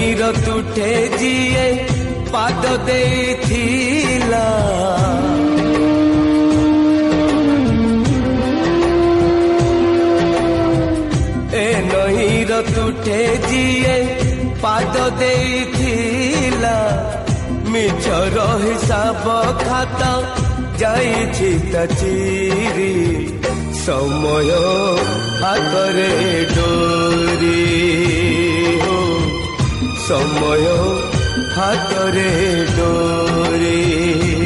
ନଈର ତୁଠେ ଯିଏ ପାଦ ଦେଇଥିଲା ଏ ନଈର ତୁଠେ ଯିଏ ପାଦ ଦେଇଥିଲା ମିଛର ହିସାବ ଖାତା ଯାଇଛି ତା ଚିରି ସମୟ ହାତରେ ଡୋରି ସମୟ ହାତରେ ଡୋରି